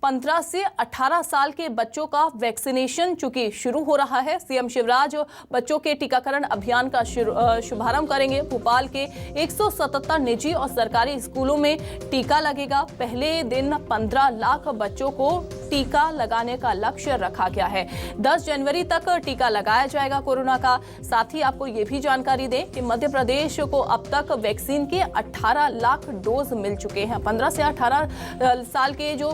15 से 18 साल के बच्चों का वैक्सीनेशन चूंकि शुरू हो रहा है। सीएम शिवराज बच्चों के टीकाकरण अभियान का शुभारंभ करेंगे। भोपाल के 177 निजी और सरकारी स्कूलों में टीका लगेगा। पहले दिन 15 लाख बच्चों को टीका लगाने का लक्ष्य रखा गया है। 10 जनवरी तक टीका लगाया जाएगा कोरोना का। साथ ही आपको ये भी जानकारी दें कि मध्य प्रदेश को अब तक वैक्सीन के 18 लाख डोज मिल चुके हैं। 15 से 18 साल के जो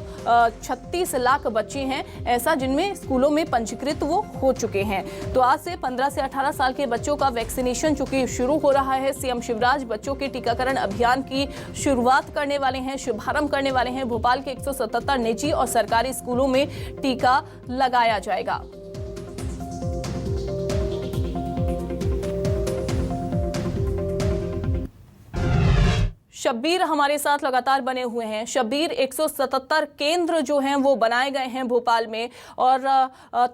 36 लाख बच्चे हैं ऐसा जिनमें स्कूलों में पंजीकृत वो हो चुके हैं। तो आज से 15 से 18 साल के बच्चों का वैक्सीनेशन चूंकि शुरू हो रहा है। सीएम शिवराज बच्चों के टीकाकरण अभियान की शुरुआत करने वाले हैं, शुभारंभ करने वाले हैं। भोपाल के 177 निजी और सरकारी स्कूलों में टीका लगाया जाएगा। शब्बीर हमारे साथ लगातार बने हुए हैं। शब्बीर, 177 केंद्र जो हैं वो बनाए गए हैं भोपाल में और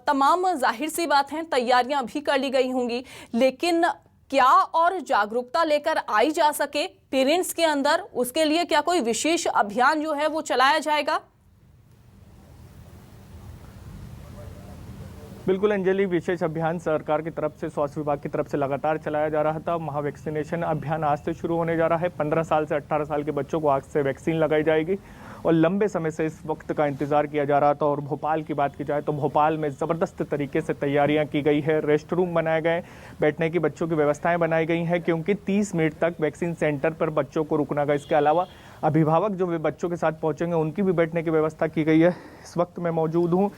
तमाम जाहिर सी बात है तैयारियां भी कर ली गई होंगी, लेकिन क्या और जागरूकता लेकर आई जा सके पेरेंट्स के अंदर, उसके लिए क्या कोई विशेष अभियान जो है वो चलाया जाएगा? बिल्कुल अंजलि, विशेष अभियान सरकार की तरफ से, स्वास्थ्य विभाग की तरफ से लगातार चलाया जा रहा था। महा वैक्सीनेशन अभियान आज से शुरू होने जा रहा है। 15 साल से 18 साल के बच्चों को आज से वैक्सीन लगाई जाएगी और लंबे समय से इस वक्त का इंतजार किया जा रहा था। और भोपाल की बात की जाए तो भोपाल में ज़बरदस्त तरीके से तैयारियां की गई है। रेस्ट रूम बनाए गए, बैठने की बच्चों की व्यवस्थाएं बनाई गई हैं, क्योंकि 30 मिनट तक वैक्सीन सेंटर पर बच्चों को रुकना है। इसके अलावा अभिभावक जो भी बच्चों के साथ पहुंचेंगे उनकी भी बैठने की व्यवस्था की गई है। इस वक्त मैं मौजूद हूं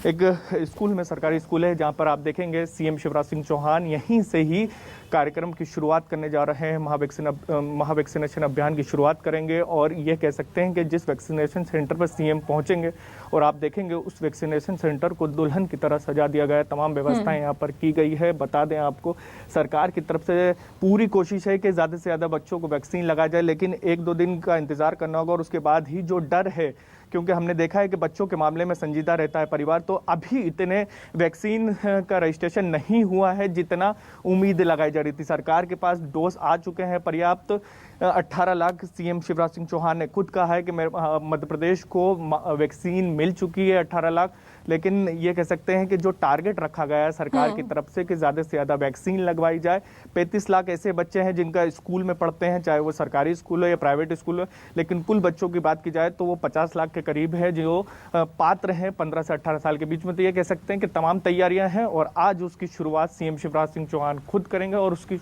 एक स्कूल में, सरकारी स्कूल है, जहां पर आप देखेंगे सीएम शिवराज सिंह चौहान यहीं से ही कार्यक्रम की शुरुआत करने जा रहे हैं। महा वैक्सीनेशन अभियान की शुरुआत करेंगे और ये कह सकते हैं कि जिस वैक्सीनेशन सेंटर पर सीएम पहुंचेंगे और आप देखेंगे उस वैक्सीनेशन सेंटर को दुल्हन की तरह सजा दिया गया है। तमाम व्यवस्थाएं यहाँ पर की गई है। बता दें आपको, सरकार की तरफ से पूरी कोशिश है कि ज़्यादा से ज़्यादा बच्चों को वैक्सीन लगाया जाए, लेकिन 1-2 दिन का इंतजार करना होगा और उसके बाद ही जो डर है, क्योंकि हमने देखा है कि बच्चों के मामले में संजीदा रहता है परिवार, तो अभी इतने वैक्सीन का रजिस्ट्रेशन नहीं हुआ है जितना उम्मीद लगाई जा रही थी। सरकार के पास डोज आ चुके हैं पर्याप्त। 18 लाख सीएम शिवराज सिंह चौहान ने खुद कहा है कि मध्य प्रदेश को वैक्सीन मिल चुकी है 18 लाख, लेकिन ये कह सकते हैं कि जो टारगेट रखा गया है सरकार की तरफ से कि ज़्यादा से ज़्यादा वैक्सीन लगवाई जाए। 35 लाख ऐसे बच्चे हैं जिनका स्कूल में पढ़ते हैं, चाहे वो सरकारी स्कूल हो या प्राइवेट स्कूल हो, लेकिन कुल बच्चों की बात की जाए तो वो 50 लाख के करीब है जो पात्र हैं 15 से 18 साल के बीच में। तो ये कह सकते हैं कि तमाम तैयारियां हैं और आज उसकी शुरुआत सीएम शिवराज सिंह चौहान खुद करेंगे और उसकी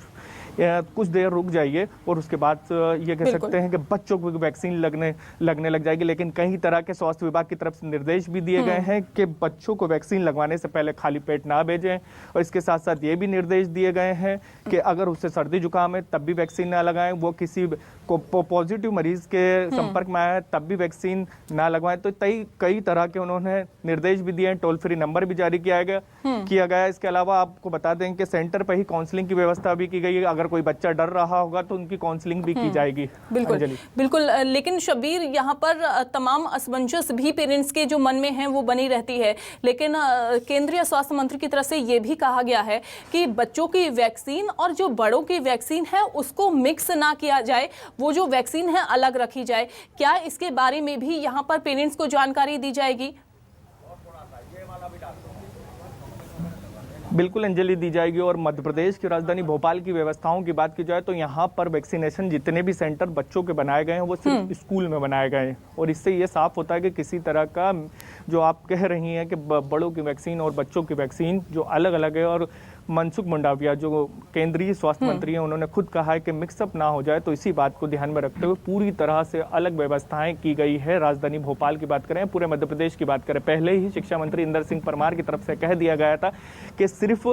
कुछ देर रुक जाइए और उसके बाद ये कह सकते हैं कि बच्चों को वैक्सीन लगने लग जाएगी। लेकिन कई तरह के स्वास्थ्य विभाग की तरफ से निर्देश भी दिए गए हैं कि बच्चों को वैक्सीन लगवाने से पहले खाली पेट ना भेजें, और इसके साथ साथ ये भी निर्देश दिए गए हैं कि अगर उससे सर्दी जुकाम है तब भी वैक्सीन ना लगाएं, वो किसी को पॉजिटिव मरीज के संपर्क में आया है तब भी वैक्सीन ना लगवाएं। तो कई तरह के उन्होंने निर्देश भी दिए हैं। टोल फ्री नंबर भी जारी किया गया। इसके अलावा आपको बता दें कि सेंटर पर ही काउंसलिंग की व्यवस्था भी की गई है। अगर कोई बच्चा डर रहा होगा तो उनकी काउंसलिंग भी की जाएगी। बिल्कुल। लेकिन शब्बीर, यहाँ पर तमाम असमंजस भी पेरेंट्स के जो मन में है वो बनी रहती है। लेकिन केंद्रीय स्वास्थ्य मंत्री की तरफ से ये भी कहा गया है कि बच्चों की वैक्सीन और जो बड़ों की वैक्सीन है उसको मिक्स ना किया जाए, वो जो वैक्सीन है अलग रखी जाए। क्या इसके बारे में भी यहाँ पर पेरेंट्स को जानकारी दी जाएगी? बिल्कुल अंजलि, दी जाएगी। और मध्य प्रदेश की राजधानी भोपाल की व्यवस्थाओं की बात की जाए तो यहाँ पर वैक्सीनेशन जितने भी सेंटर बच्चों के बनाए गए हैं वो सिर्फ स्कूल में बनाए गए हैं, और इससे ये साफ होता है कि किसी तरह का जो आप कह रही हैं कि बड़ों की वैक्सीन और बच्चों की वैक्सीन जो अलग अलग है, और मनसुख मंडाविया जो केंद्रीय स्वास्थ्य मंत्री हैं उन्होंने खुद कहा है कि मिक्सअप ना हो जाए, तो इसी बात को ध्यान में रखते हुए पूरी तरह से अलग व्यवस्थाएं की गई है। राजधानी भोपाल की बात करें, पूरे मध्य प्रदेश की बात करें, पहले ही शिक्षा मंत्री इंदर सिंह परमार की तरफ से कह दिया गया था कि सिर्फ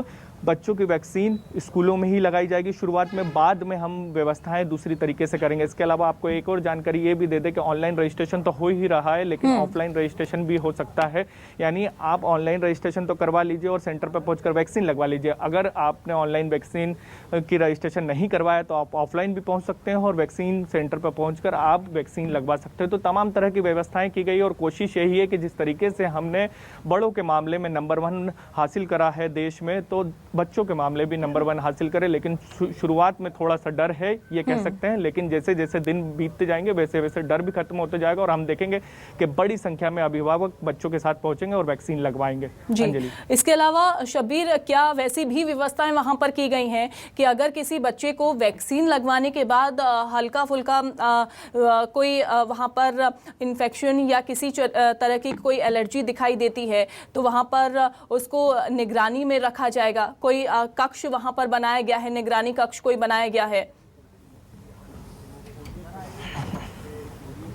बच्चों की वैक्सीन स्कूलों में ही लगाई जाएगी शुरुआत में, बाद में हम व्यवस्थाएं दूसरी तरीके से करेंगे। इसके अलावा आपको एक और जानकारी ये भी दे दें कि ऑनलाइन रजिस्ट्रेशन तो हो ही रहा है, लेकिन ऑफलाइन रजिस्ट्रेशन भी हो सकता है। यानी आप ऑनलाइन रजिस्ट्रेशन तो करवा लीजिए और सेंटर पर पहुंचकर वैक्सीन लगवा लीजिए। अगर आपने ऑनलाइन वैक्सीन की रजिस्ट्रेशन नहीं करवाया तो आप ऑफलाइन भी पहुंच सकते हैं और वैक्सीन सेंटर पर पहुंचकर आप वैक्सीन लगवा सकते हैं। तो तमाम तरह की व्यवस्थाएं की गई और कोशिश यही है कि जिस तरीके से हमने बड़ों के मामले में नंबर 1 हासिल करा है देश में, तो बच्चों के मामले भी नंबर 1 हासिल करें। लेकिन शुरुआत में थोड़ा सा डर है, ये कह सकते हैं, लेकिन जैसे जैसे दिन बीतते जाएंगे वैसे वैसे डर भी खत्म होते जाएगा और हम देखेंगे कि बड़ी संख्या में अभिभावक बच्चों के साथ पहुंचेंगे और वैक्सीन लगवाएंगे। जी, इसके अलावा शब्बीर, क्या वैसी भी व्यवस्थाएं वहां पर की गई हैं कि अगर किसी बच्चे को वैक्सीन लगवाने के बाद हल्का फुल्का कोई वहां पर इन्फेक्शन या किसी तरह की कोई एलर्जी दिखाई देती है तो वहां पर उसको निगरानी में रखा जाएगा? कोई कक्ष वहां पर बनाया गया है, निगरानी कक्ष कोई बनाया गया है?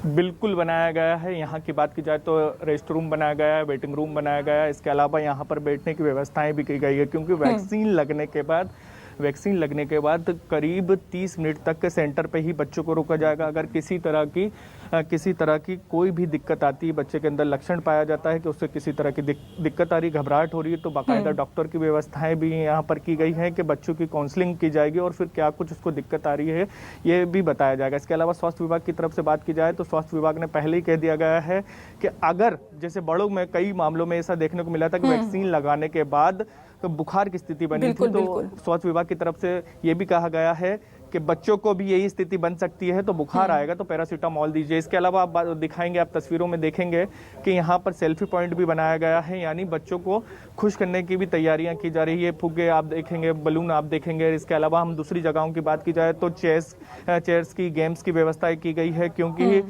बिल्कुल बनाया गया है। यहाँ की बात की जाए तो रेस्ट रूम बनाया गया है, वेटिंग रूम बनाया गया है। इसके अलावा यहाँ पर बैठने की व्यवस्थाएं भी की गई है, क्योंकि वैक्सीन लगने के बाद करीब 30 मिनट तक सेंटर पे ही बच्चों को रोका जाएगा। अगर किसी तरह की कोई भी दिक्कत आती है, बच्चे के अंदर लक्षण पाया जाता है कि उससे किसी तरह की दिक्कत आ रही, घबराहट हो रही है, तो बाकायदा डॉक्टर की व्यवस्थाएं भी यहाँ पर की गई है कि बच्चों की काउंसलिंग की जाएगी और फिर क्या कुछ उसको दिक्कत आ रही है ये भी बताया जाएगा। इसके अलावा स्वास्थ्य विभाग की तरफ से बात की जाए तो स्वास्थ्य विभाग ने पहले ही कह दिया गया है कि अगर जैसे बड़ों में कई मामलों में ऐसा देखने को मिला था कि वैक्सीन लगाने के बाद तो बुखार की स्थिति बनी थी, तो स्वास्थ्य विभाग की तरफ से ये भी कहा गया है कि बच्चों को भी यही स्थिति बन सकती है, तो बुखार आएगा तो पैरासीटामोल दीजिए। इसके अलावा आप दिखाएंगे, आप तस्वीरों में देखेंगे कि यहाँ पर सेल्फी पॉइंट भी बनाया गया है, यानी बच्चों को खुश करने की भी तैयारियां की जा रही है। फुग्गे आप देखेंगे, बलून आप देखेंगे। इसके अलावा हम दूसरी जगहों की बात की जाए तो चेयर्स की, गेम्स की व्यवस्था की गई है, क्योंकि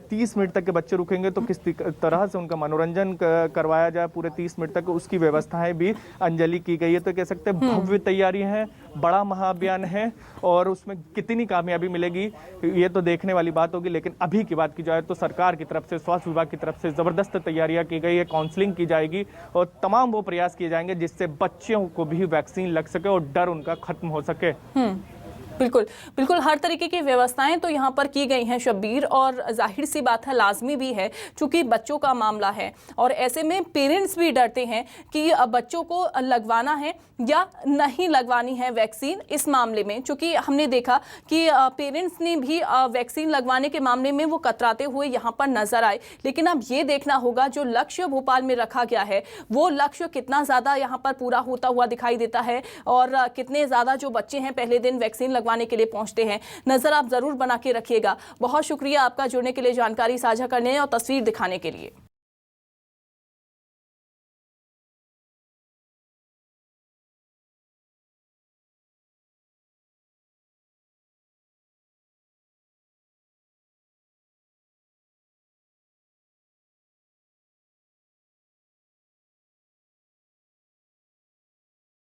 30 मिनट तक के बच्चे रुकेंगे तो किस तरह से उनका मनोरंजन करवाया जाए पूरे 30 मिनट तक, उसकी व्यवस्थाएं भी अंजलि की गई है। तो कह सकते हैं भव्य तैयारी है, बड़ा महाअभियान है और उसमें कितनी कामयाबी मिलेगी ये तो देखने वाली बात होगी। लेकिन अभी की बात की जाए तो सरकार की तरफ से, स्वास्थ्य विभाग की तरफ से जबरदस्त तैयारियां की गई है, काउंसलिंग की जाएगी और तमाम वो प्रयास किए जाएंगे जिससे बच्चों को भी वैक्सीन लग सके और डर उनका खत्म हो सके। बिल्कुल बिल्कुल, हर तरीके की व्यवस्थाएं तो यहाँ पर की गई हैं शब्बीर, और जाहिर सी बात है, लाजमी भी है, चूंकि बच्चों का मामला है और ऐसे में पेरेंट्स भी डरते हैं कि बच्चों को लगवाना है या नहीं लगवानी है वैक्सीन। इस मामले में चूंकि हमने देखा कि पेरेंट्स ने भी वैक्सीन लगवाने के मामले में वो कतराते हुए यहाँ पर नजर आए। लेकिन अब ये देखना होगा जो लक्ष्य भोपाल में रखा गया है वो लक्ष्य कितना ज़्यादा यहाँ पर पूरा होता हुआ दिखाई देता है और कितने ज़्यादा जो बच्चे हैं पहले दिन वैक्सीन लगवाने के लिए पहुंचते हैं। नजर आप जरूर बना के रखिएगा। बहुत शुक्रिया आपका जुड़ने के लिए, जानकारी साझा करने और तस्वीर दिखाने के लिए।